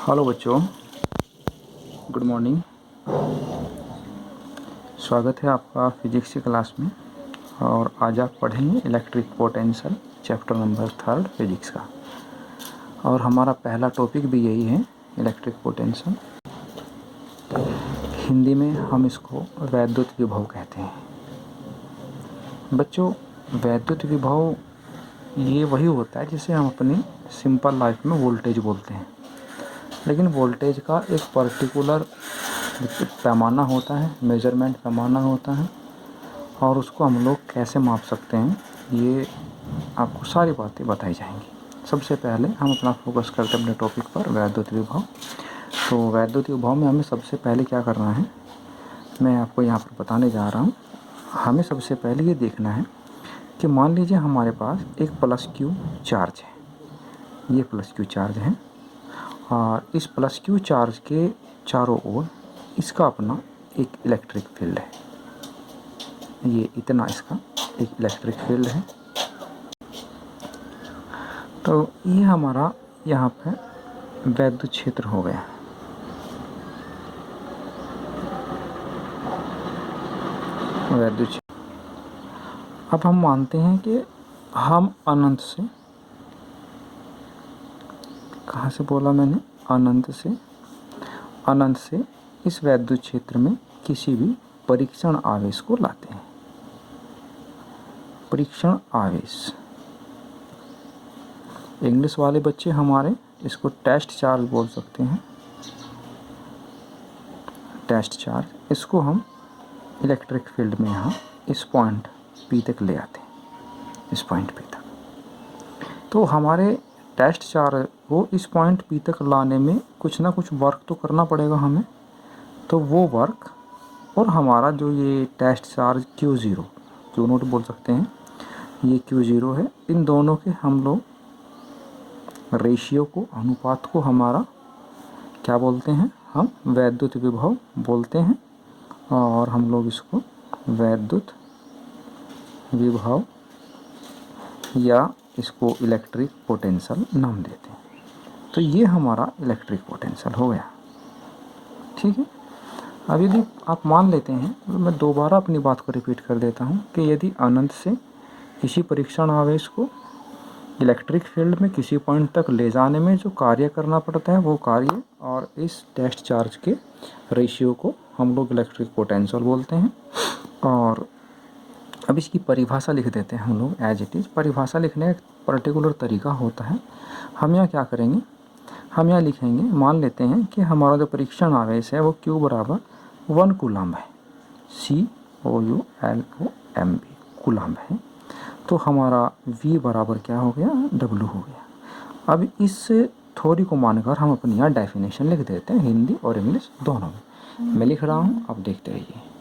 Hello बच्चों, good morning. स्वागत है आपका फिजिक्स की क्लास में। और आज आप पढ़ेंगे electric potential, chapter number 3 physics का। और हमारा पहला टॉपिक भी यही है, इलेक्ट्रिक पोटेंशियल। हिंदी में हम इसको वैद्युत विभव कहते हैं। बच्चों, वैद्युत विभव ये वही होता है जिसे हम अपनी सिंपल लाइफ में वोल्टेज बोलते हैं। लेकिन वोल्टेज का एक पर्टिकुलर पैमाना होता है, मेजरमेंट पैमाना होता है, और उसको हम लोग कैसे माप सकते हैं ये आपको सारी बातें बताई जाएंगी। सबसे पहले हम अपना फोकस करते हैं अपने टॉपिक पर, वैद्युत विभव। तो वैद्युत विभव में हमें सबसे पहले क्या करना है, मैं आपको यहाँ पर बताने जा रहा हूँ। हमें सबसे पहले ये देखना है कि मान लीजिए हमारे पास एक प्लस क्यू चार्ज है, ये प्लस क्यू चार्ज है, और इस प्लस क्यू चार्ज के चारों ओर इसका अपना एक इलेक्ट्रिक फील्ड है। ये इतना इसका एक इलेक्ट्रिक फील्ड है। तो ये हमारा यहाँ पे वैद्युत क्षेत्र हो गया। वैद्युत क्षेत्र। अब हम मानते हैं कि हम अनंत से, कहाँ से बोला मैंने, अनंत से इस वैद्युत क्षेत्र में किसी भी परीक्षण आवेश को लाते हैं। परीक्षण आवेश, इंग्लिश वाले बच्चे हमारे इसको टेस्ट चार्ज बोल सकते हैं। टेस्ट चार्ज, इसको हम इलेक्ट्रिक फील्ड में यहाँ इस पॉइंट P तक ले आते हैं, इस पॉइंट P तक। तो हमारे टेस्ट चार्ज को इस पॉइंट P तक लाने में कुछ ना कुछ वर्क तो करना पड़ेगा हमें। तो वो वर्क और हमारा जो ये टेस्ट चार्ज Q0 बोल सकते हैं, ये Q0 है, इन दोनों के हम लोग रेशियो को, अनुपात को हमारा क्या बोलते हैं, हम वैद्युत विभव बोलते हैं। और हम लोग इसको वैद्युत विभव या इसको इलेक्ट्रिक पोटेंशियल नाम देते हैं। तो ये हमारा इलेक्ट्रिक पोटेंशियल हो गया, ठीक है। अब यदि आप मान लेते हैं, तो मैं दोबारा अपनी बात को रिपीट कर देता हूँ कि यदि अनंत से किसी परीक्षण आवेश को इलेक्ट्रिक फील्ड में किसी पॉइंट तक ले जाने में जो कार्य करना पड़ता है, वो कार्य और इस टेस्ट चार्ज के रेशियो को हम लोग इलेक्ट्रिक पोटेंशियल बोलते हैं। और अब इसकी परिभाषा लिख देते हैं हम लोग एज इट इज़। परिभाषा लिखने का एक पर्टिकुलर तरीका होता है। हम यहाँ क्या करेंगे, हम यहाँ लिखेंगे, मान लेते हैं कि हमारा जो परीक्षण आवेश है वो Q बराबर 1 कूलम्ब है, COULOMB कूलम्ब है। तो हमारा V बराबर क्या हो गया, W हो गया। अब इस थ्योरी को मानकर हम अपनी यहाँ डेफिनेशन लिख देते हैं, हिंदी और इंग्लिश दोनों में। मैं लिख रहा हूँ, आप देखते रहिए।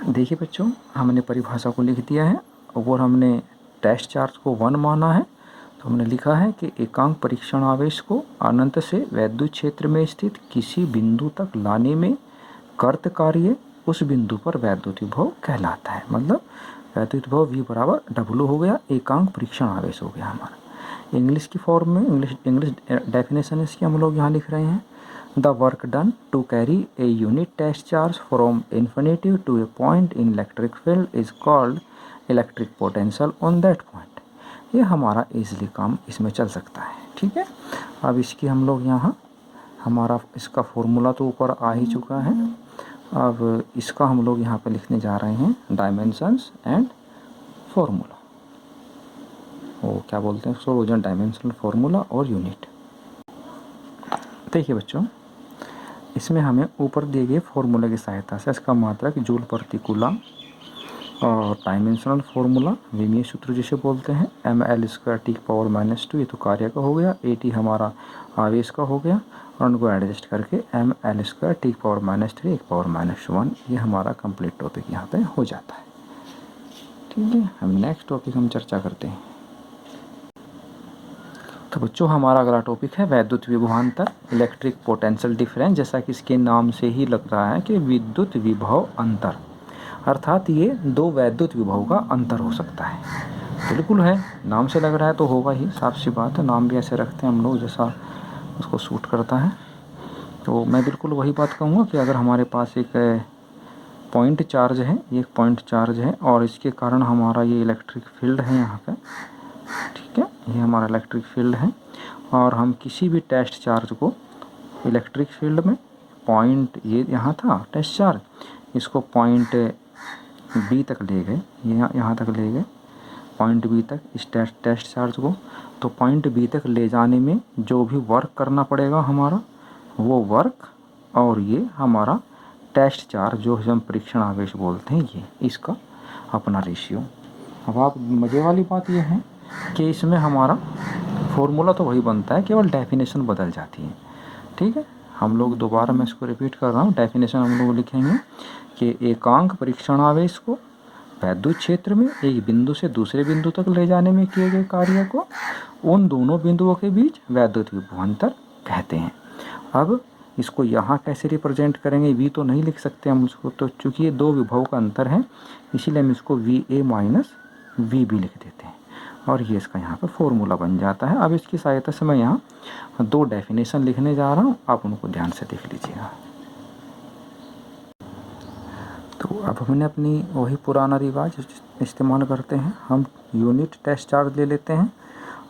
देखिए बच्चों, हमने परिभाषा को लिख दिया है और हमने टेस्ट चार्ज को 1 माना है। तो हमने लिखा है कि एकांक परीक्षण आवेश को अनंत से वैद्युत क्षेत्र में स्थित किसी बिंदु तक लाने में कर्त कार्य उस बिंदु पर वैद्युत विभव कहलाता है। मतलब वैद्युत विभव V बराबर W हो गया, एकांक परीक्षण आवेश हो गया हमारा। इंग्लिश की फॉर्म में, इंग्लिश डेफिनेशन इसकी हम लोग यहाँ लिख रहे हैं, the work done to carry a unit test charge from infinity to a point in electric field is called electric potential on that point. ये हमारा इजीली काम इसमें चल सकता है, ठीक है। अब इसकी हम लोग यहाँ, हमारा इसका फॉर्मूला तो ऊपर आ ही चुका है। अब इसका हम लोग यहाँ पे लिखने जा रहे हैं डायमेंशंस एंड फॉर्मूला। वो क्या बोलते हैं उसको, डायमेंशनल फार्मूला और यूनिट। देखिए बच्चों, इसमें हमें ऊपर दिए गए फॉर्मूले की सहायता से इसका मात्रक जूल प्रति कूलम और डायमेंशनल फार्मूला विमीय सूत्र जिसे बोलते हैं mL²T⁻², ये तो कार्य का हो गया, AT हमारा आवेश का हो गया, और उनको एडजस्ट करके mL²T⁻³ ये हमारा कंप्लीट टॉपिक यहाँ पे हो जाता है, ठीक है। हम नेक्स्ट टॉपिक हम चर्चा करते हैं। तो बच्चों, हमारा अगला टॉपिक है वैद्युत विभवांतर, इलेक्ट्रिक पोटेंशियल डिफरेंस। जैसा कि इसके नाम से ही लग रहा है कि विद्युत विभव अंतर, अर्थात ये दो वैद्युत विभव का अंतर हो सकता है। बिल्कुल है, नाम से लग रहा है तो होगा ही, साफ सी बात है, नाम भी ऐसे रखते हैं हम लोग जैसा उसको सूट करता है। तो मैं बिल्कुल वही बात कहूँगा कि अगर हमारे पास एक पॉइंट चार्ज है, ये एक पॉइंट चार्ज है और इसके कारण हमारा ये इलेक्ट्रिक फील्ड है यहाँ पे, ठीक है, ये हमारा इलेक्ट्रिक फील्ड है और हम किसी भी टेस्ट चार्ज को इलेक्ट्रिक फील्ड में पॉइंट, ये यहाँ था टेस्ट चार्ज, इसको पॉइंट बी तक ले गए, यहाँ तक ले गए पॉइंट बी तक इस टेस्ट चार्ज को। तो पॉइंट बी तक ले जाने में जो भी वर्क करना पड़ेगा हमारा, वो वर्क और ये हमारा टेस्ट चार्ज जो हम परीक्षण आवेश बोलते हैं, ये इसका अपना रेशियो। अब आप मज़े वाली बात ये है कि इसमें हमारा फॉर्मूला तो वही बनता है, केवल डेफिनेशन बदल जाती है। ठीक है, हम लोग दोबारा मैं इसको रिपीट कर रहा हूँ। डेफिनेशन हम लोग लिखेंगे कि एकांक परीक्षण आवेश को वैद्युत क्षेत्र में एक बिंदु से दूसरे बिंदु तक ले जाने में किए गए कार्य को उन दोनों बिंदुओं के बीच वैद्युत विभवांतर कहते हैं। अब इसको यहाँ कैसे रिप्रेजेंट करेंगे, वी तो नहीं लिख सकते हम उसको, तो चूँकि ये दो विभव का अंतर है इसीलिए हम इसको V A minus V B लिख देते हैं और ये इसका यहाँ पे फॉर्मूला बन जाता है। अब इसकी सहायता से मैं यहाँ दो डेफिनेशन लिखने जा रहा हूँ, आप उनको ध्यान से देख लीजिएगा। तो अब हमने अपनी वही पुराना रिवाज इस्तेमाल करते हैं, हम यूनिट टेस्ट चार्ज ले लेते हैं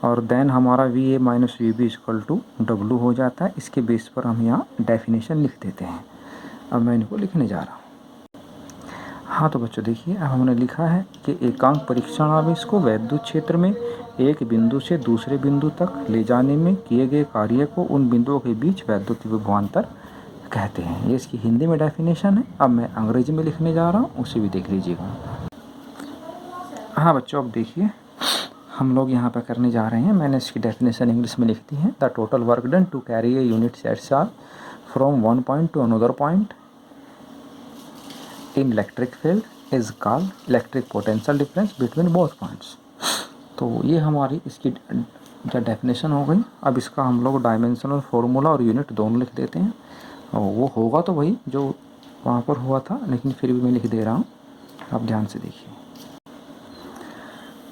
और देन हमारा V A minus V B equal to W हो जाता है। इसके बेस पर हम यहाँ डेफिनेशन लिख देते हैं। अब मैं इनको लिखने जा रहा हूँ। हाँ तो बच्चों देखिए, अब हमने लिखा है कि एकांक परीक्षण आवेश को वैद्युत क्षेत्र में एक बिंदु से दूसरे बिंदु तक ले जाने में किए गए कार्य को उन बिंदुओं के बीच वैद्युत विभवांतर कहते हैं। ये इसकी हिंदी में डेफिनेशन है। अब मैं अंग्रेजी में लिखने जा रहा हूँ, उसे भी देख लीजिएगा। हाँ बच्चों, अब देखिए हम लोग यहाँ पर करने जा रहे हैं, मैंने इसकी डेफिनेशन इंग्लिश में लिख दी है। The total work done to carry a unit test charge from one point to another point in electric field is called electric potential difference between both points. तो ये हमारी इसकी जो डेफिनेशन हो गई। अब इसका हम लोग डायमेंशनल फार्मूला और यूनिट दोनों लिख देते हैं। और वो होगा तो वही जो वहाँ पर हुआ था, लेकिन फिर भी मैं लिख दे रहा हूँ, आप ध्यान से देखिए।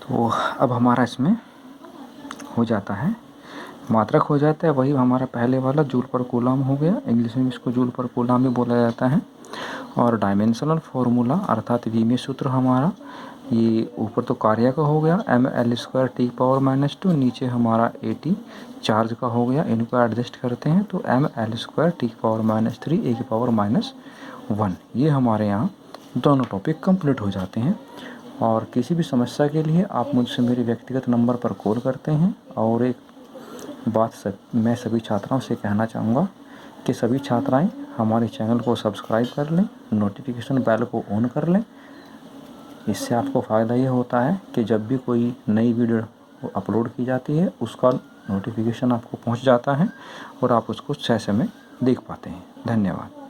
तो अब हमारा इसमें हो जाता है, मात्रक हो जाता है वही हमारा पहले वाला जूल पर कूलम हो गया, इंग्लिश में इसको जूल पर कूलम भी बोला जाता है। और डायमेंशनल फार्मूला अर्थात वी में सूत्र हमारा ये ऊपर तो कार्य का हो गया ml² T⁻⁻², नीचे हमारा AT चार्ज का हो गया। इनको एडजस्ट करते हैं तो ml² T⁻³ A⁻1। ये हमारे यहाँ दोनों टॉपिक कंप्लीट हो जाते हैं। और किसी भी समस्या के लिए आप मुझसे मेरे व्यक्तिगत नंबर पर कॉल करते हैं। और एक बात मैं सभी छात्राओं से कहना चाहूँगा कि सभी छात्राएं हमारे चैनल को सब्सक्राइब कर लें, नोटिफिकेशन बेल को ऑन कर लें। इससे आपको फ़ायदा ये होता है कि जब भी कोई नई वीडियो अपलोड की जाती है उसका नोटिफिकेशन आपको पहुंच जाता है और आप उसको सही समय देख पाते हैं। धन्यवाद।